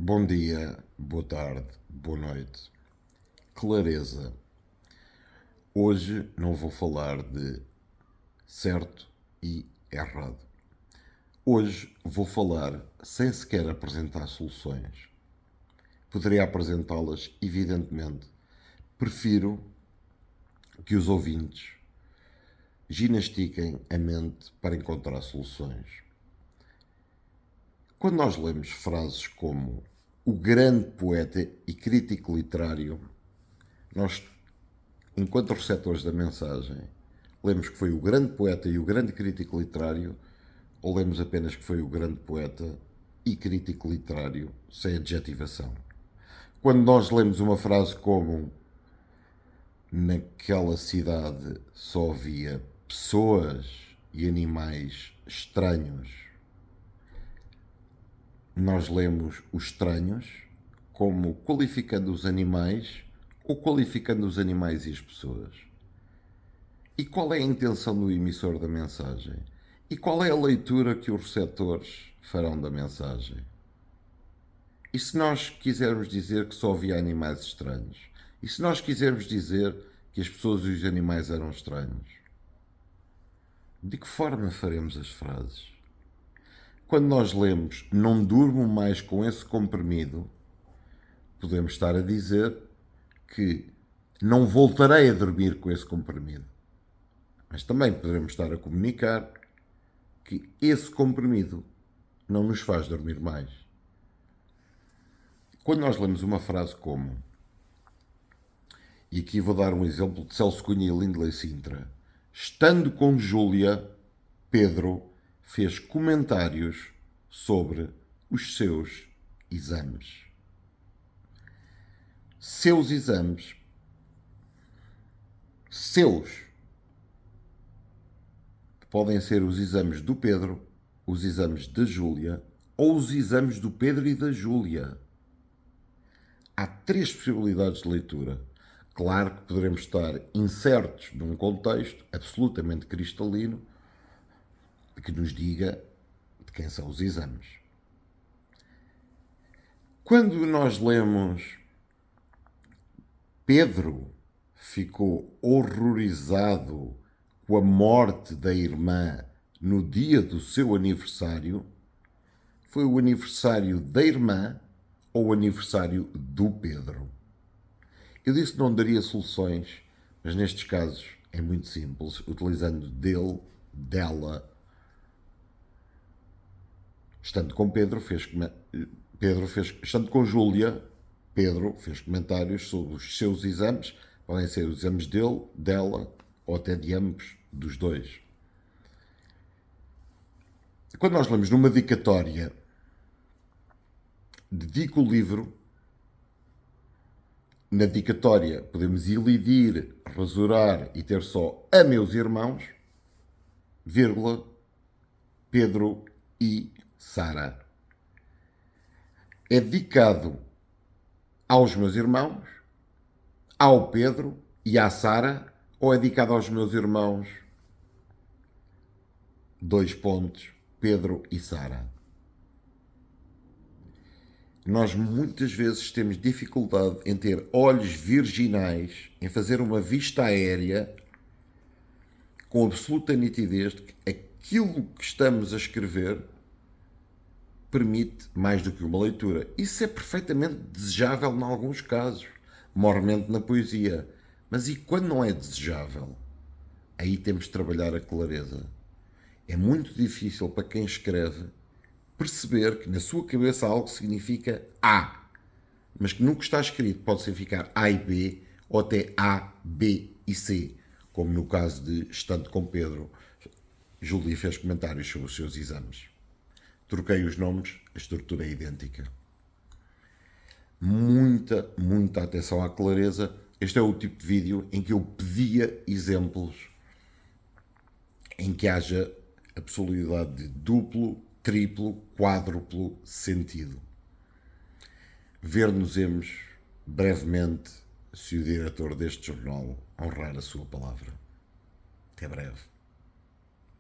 Bom dia, boa tarde, boa noite. Clareza. Hoje não vou falar de certo e errado. Hoje vou falar sem sequer apresentar soluções. Poderia apresentá-las, evidentemente. Prefiro que os ouvintes ginastiquem a mente para encontrar soluções. Quando nós lemos frases como o grande poeta e crítico literário, nós, enquanto receptores da mensagem, lemos que foi o grande poeta e o grande crítico literário, ou lemos apenas que foi o grande poeta e crítico literário sem adjetivação. Quando nós lemos uma frase como naquela cidade só havia pessoas e animais estranhos, nós lemos os estranhos como qualificando os animais ou qualificando os animais e as pessoas. E qual é a intenção do emissor da mensagem? E qual é a leitura que os receptores farão da mensagem? E se nós quisermos dizer que só havia animais estranhos? E se nós quisermos dizer que as pessoas e os animais eram estranhos? De que forma faremos as frases? Quando nós lemos não durmo mais com esse comprimido, podemos estar a dizer que não voltarei a dormir com esse comprimido. Mas também poderemos estar a comunicar que esse comprimido não nos faz dormir mais. Quando nós lemos uma frase como, e aqui vou dar um exemplo de Celso Cunha e Lindley Sintra, estando com Júlia, Pedro fez comentários sobre os seus exames. Seus exames. Seus. Podem ser os exames do Pedro, os exames da Júlia ou os exames do Pedro e da Júlia. Há três possibilidades de leitura. Claro que poderemos estar incertos num contexto absolutamente cristalino que nos diga de quem são os exames. Quando nós lemos Pedro ficou horrorizado com a morte da irmã no dia do seu aniversário, foi o aniversário da irmã ou o aniversário do Pedro? Eu disse que não daria soluções, mas nestes casos é muito simples, utilizando dele, dela. Estando com estando com Júlia, Pedro fez comentários sobre os seus exames, podem ser os exames dele, dela ou até de ambos, dos dois. Quando nós lemos numa dedicatória, dedico o livro, na dedicatória podemos ilidir, rasurar e ter só a meus irmãos, vírgula, Pedro e Sara. É dedicado aos meus irmãos, ao Pedro e à Sara, ou é dedicado aos meus irmãos, dois pontos, Pedro e Sara? Nós muitas vezes temos dificuldade em ter olhos virginais, em fazer uma vista aérea com absoluta nitidez de que aquilo que estamos a escrever permite mais do que uma leitura. Isso é perfeitamente desejável em alguns casos, mormente na poesia. Mas e quando não é desejável? Aí temos de trabalhar a clareza. É muito difícil para quem escreve perceber que na sua cabeça algo significa A, mas que no que está escrito pode significar A e B, ou até A, B e C, como no caso de Estando com Pedro, Júlia fez comentários sobre os seus exames. Troquei os nomes, a estrutura é idêntica. Muita atenção à clareza. Este é o tipo de vídeo em que eu pedia exemplos em que haja a possibilidade de duplo, triplo, quádruplo sentido. Ver-nos-emos brevemente se o diretor deste jornal honrar a sua palavra. Até breve.